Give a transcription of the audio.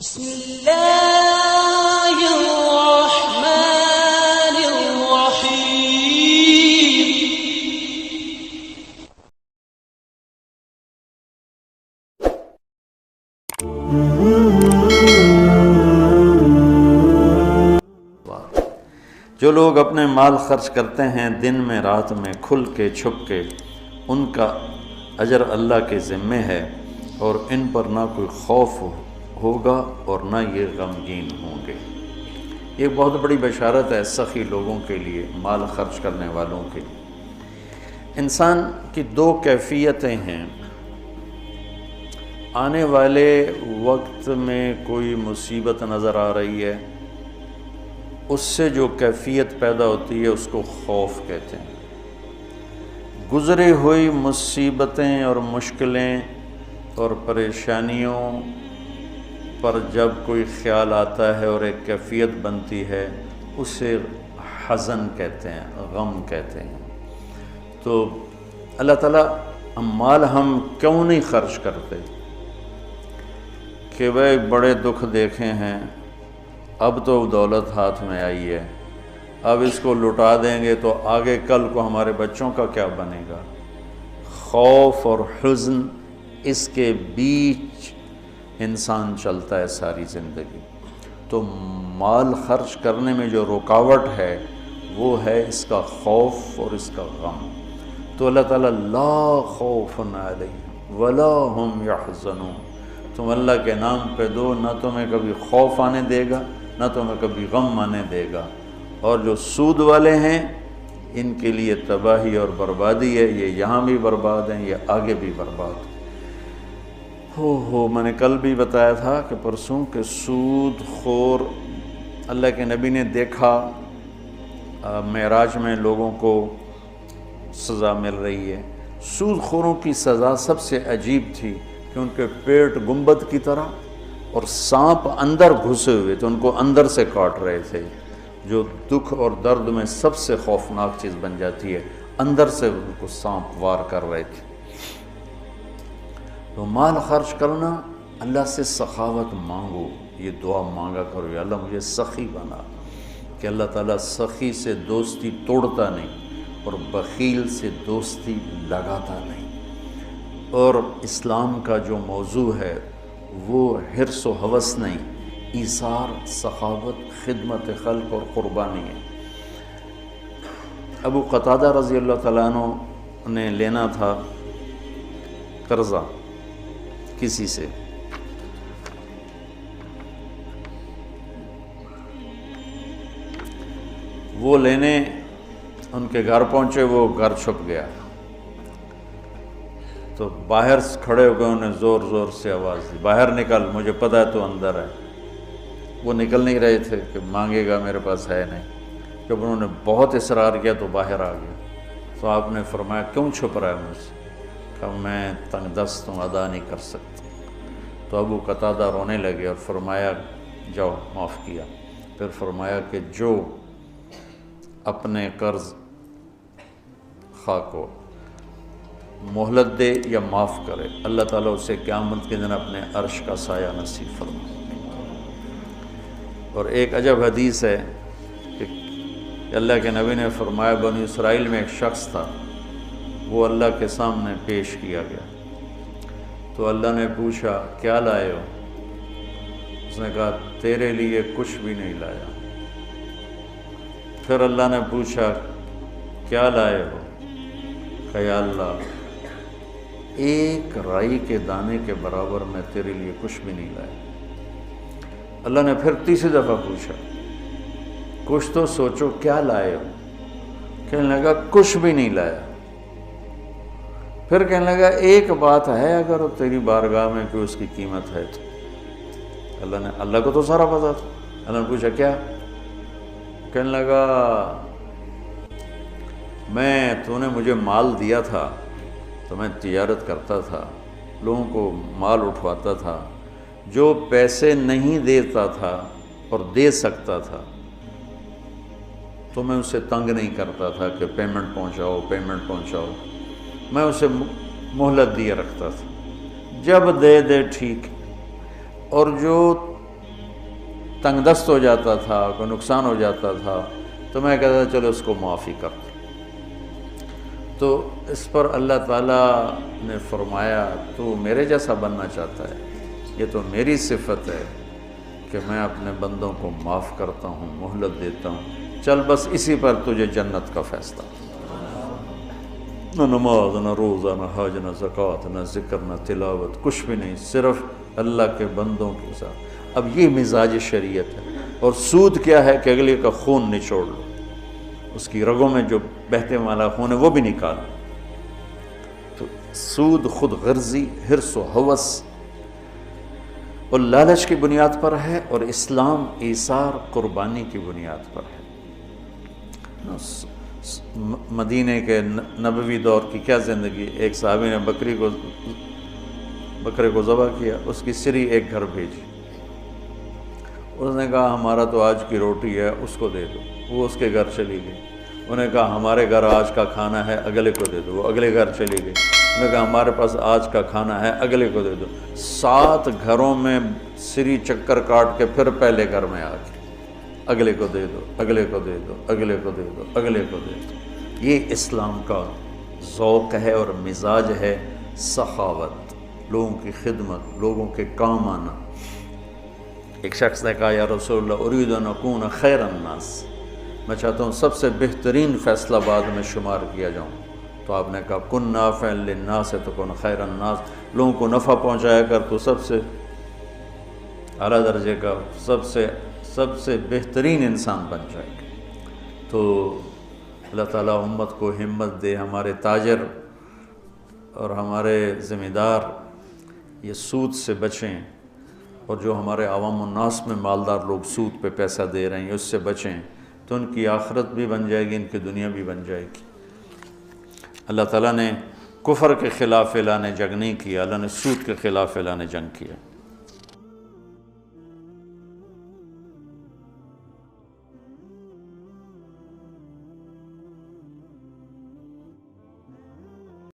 بسم اللہ الرحمن الرحیم۔ جو لوگ اپنے مال خرچ کرتے ہیں دن میں رات میں کھل کے چھپ کے، ان کا اجر اللہ کے ذمے ہے، اور ان پر نہ کوئی خوف ہوگا اور نہ یہ غمگین ہوں گے۔ یہ بہت بڑی بشارت ہے سخی لوگوں کے لیے، مال خرچ کرنے والوں کے لیے۔ انسان کی دو کیفیتیں ہیں۔ آنے والے وقت میں کوئی مصیبت نظر آ رہی ہے، اس سے جو کیفیت پیدا ہوتی ہے اس کو خوف کہتے ہیں۔ گزری ہوئی مصیبتیں اور مشکلیں اور پریشانیوں پر جب کوئی خیال آتا ہے اور ایک کیفیت بنتی ہے، اسے حزن کہتے ہیں، غم کہتے ہیں۔ تو اللہ تعالیٰ مال ہم کیوں نہیں خرچ کرتے کہ وہ بڑے دکھ دیکھے ہیں، اب تو دولت ہاتھ میں آئی ہے، اب اس کو لٹا دیں گے تو آگے کل کو ہمارے بچوں کا کیا بنے گا۔ خوف اور حزن، اس کے بیچ انسان چلتا ہے ساری زندگی۔ تو مال خرچ کرنے میں جو رکاوٹ ہے وہ ہے اس کا خوف اور اس کا غم۔ تو اللہ تعالیٰ لا خوف علیہم ولا هم یحزنون، تم اللہ کے نام پہ دو، نہ تمہیں کبھی خوف آنے دے گا نہ تمہیں کبھی غم آنے دے گا۔ اور جو سود والے ہیں ان کے لیے تباہی اور بربادی ہے، یہ یہاں بھی برباد ہیں، یہ آگے بھی برباد ہیں۔ میں نے کل بھی بتایا تھا کہ پرسوں کہ سود خور اللہ کے نبی نے دیکھا، معراج میں لوگوں کو سزا مل رہی ہے۔ سود خوروں کی سزا سب سے عجیب تھی کہ ان کے پیٹ گنبد کی طرح اور سانپ اندر گھسے ہوئے تھے، ان کو اندر سے کاٹ رہے تھے، جو دکھ اور درد میں سب سے خوفناک چیز بن جاتی ہے، اندر سے ان کو سانپ وار کر رہے تھے۔ تو مال خرچ کرنا، اللہ سے سخاوت مانگو، یہ دعا مانگا کرو، یا اللہ مجھے سخی بنا، کہ اللہ تعالیٰ سخی سے دوستی توڑتا نہیں اور بخیل سے دوستی لگاتا نہیں۔ اور اسلام کا جو موضوع ہے وہ حرص و ہوس نہیں، ایثار، سخاوت، خدمت خلق اور قربانی ہے۔ ابو قتادہ رضی اللہ تعالیٰ عنہ نے لینا تھا قرضہ کسی سے، وہ لینے ان کے گھر پہنچے، وہ گھر چھپ گیا، تو باہر کھڑے ہو گئے، انہیں زور زور سے آواز دی، باہر نکل، مجھے پتہ ہے تو اندر ہے۔ وہ نکل نہیں رہے تھے کہ مانگے گا، میرے پاس ہے نہیں۔ جب انہوں نے بہت اصرار کیا تو باہر آ گیا، تو آپ نے فرمایا کیوں چھپ رہا ہے مجھ سے؟ کہ میں تنگ دست ہوں، ادا نہیں کر سکتا۔ تو ابو قتادہ رونے لگے اور فرمایا جاؤ، معاف کیا۔ پھر فرمایا کہ جو اپنے قرض خواہ کو مہلت دے یا معاف کرے، اللہ تعالیٰ اسے قیامت کے دن اپنے عرش کا سایہ نصیب فرمائے۔ اور ایک عجب حدیث ہے کہ اللہ کے نبی نے فرمایا بنی اسرائیل میں ایک شخص تھا، وہ اللہ کے سامنے پیش کیا گیا، تو اللہ نے پوچھا کیا لائے ہو؟ اس نے کہا تیرے لیے کچھ بھی نہیں لایا۔ پھر اللہ نے پوچھا کیا لائے ہو؟ کہ یا اللہ ایک رائی کے دانے کے برابر میں تیرے لیے کچھ بھی نہیں لایا۔ اللہ نے پھر تیسری دفعہ پوچھا کچھ تو سوچو کیا لائے ہو؟ کہنے لگا کچھ بھی نہیں لایا۔ پھر کہنے لگا ایک بات ہے اگر تیری بارگاہ میں کہ اس کی قیمت ہے تو۔ اللہ کو تو سارا پتا تھا۔ اللہ نے پوچھا کیا؟ کہنے لگا تو نے مجھے مال دیا تھا تو میں تجارت کرتا تھا، لوگوں کو مال اٹھواتا تھا، جو پیسے نہیں دیتا تھا اور دے سکتا تھا تو میں اسے تنگ نہیں کرتا تھا کہ پیمنٹ پہنچاؤ، میں اسے مہلت دیے رکھتا تھا، جب دے ٹھیک، اور جو تنگ دست ہو جاتا تھا، کوئی نقصان ہو جاتا تھا، تو میں کہتا تھا چلو اس کو معافی کر دو۔ تو اس پر اللہ تعالیٰ نے فرمایا تو میرے جیسا بننا چاہتا ہے، یہ تو میری صفت ہے کہ میں اپنے بندوں کو معاف کرتا ہوں، مہلت دیتا ہوں، چل بس اسی پر تجھے جنت کا فیصلہ۔ نہ نماز، نہ روزہ، نہ حج، نہ زکوٰۃ، نہ ذکر، نہ تلاوت، کچھ بھی نہیں، صرف اللہ کے بندوں کے ساتھ۔ اب یہ مزاج شریعت ہے۔ اور سود کیا ہے کہ اگلے کا خون نچوڑ لو، اس کی رگوں میں جو بہتے والا خون ہے وہ بھی نکال۔ تو سود خود غرضی، حرص و ہوس اور لالچ کی بنیاد پر ہے، اور اسلام ایثار، قربانی کی بنیاد پر ہے۔ مدینہ کے نبوی دور کی کیا زندگی، ایک صحابی نے بکرے کو ذبح کیا، اس کی سری ایک گھر بھیجی، اس نے کہا ہمارا تو آج کی روٹی ہے، اس کو دے دو، وہ اس کے گھر چلی گئی۔ انہوں نے کہا ہمارے گھر آج کا کھانا ہے، اگلے کو دے دو، وہ اگلے گھر چلی گئی۔ انہوں نے کہا ہمارے پاس آج کا کھانا ہے، اگلے کو دے دو۔ 7 گھروں میں سری چکر کاٹ کے پھر پہلے گھر میں آ کے اگلے کو دے دو، اگلے کو دے دو، اگلے کو دے دو، اگلے کو دے دو۔ یہ اسلام کا ذوق ہے اور مزاج ہے، سخاوت، لوگوں کی خدمت، لوگوں کے کام آنا۔ ایک شخص نے کہا یا رسول اللہ ارید ان اکون خیر الناس، میں چاہتا ہوں سب سے بہترین فیصلہ بعد میں شمار کیا جاؤں۔ تو آپ نے کہا کن نافعا للناس تکن خیر الناس، لوگوں کو نفع پہنچایا کر تو سب سے اعلیٰ درجے کا، سب سے بہترین انسان بن جائے گا۔ تو اللہ تعالیٰ امت کو ہمت دے، ہمارے تاجر اور ہمارے ذمہ دار یہ سود سے بچیں، اور جو ہمارے عوام الناس میں مالدار لوگ سود پہ پیسہ دے رہے ہیں اس سے بچیں، تو ان کی آخرت بھی بن جائے گی، ان کی دنیا بھی بن جائے گی۔ اللہ تعالیٰ نے کفر کے خلاف اعلان جنگ نہیں کیا، اللہ نے سود کے خلاف اعلان جنگ کیا۔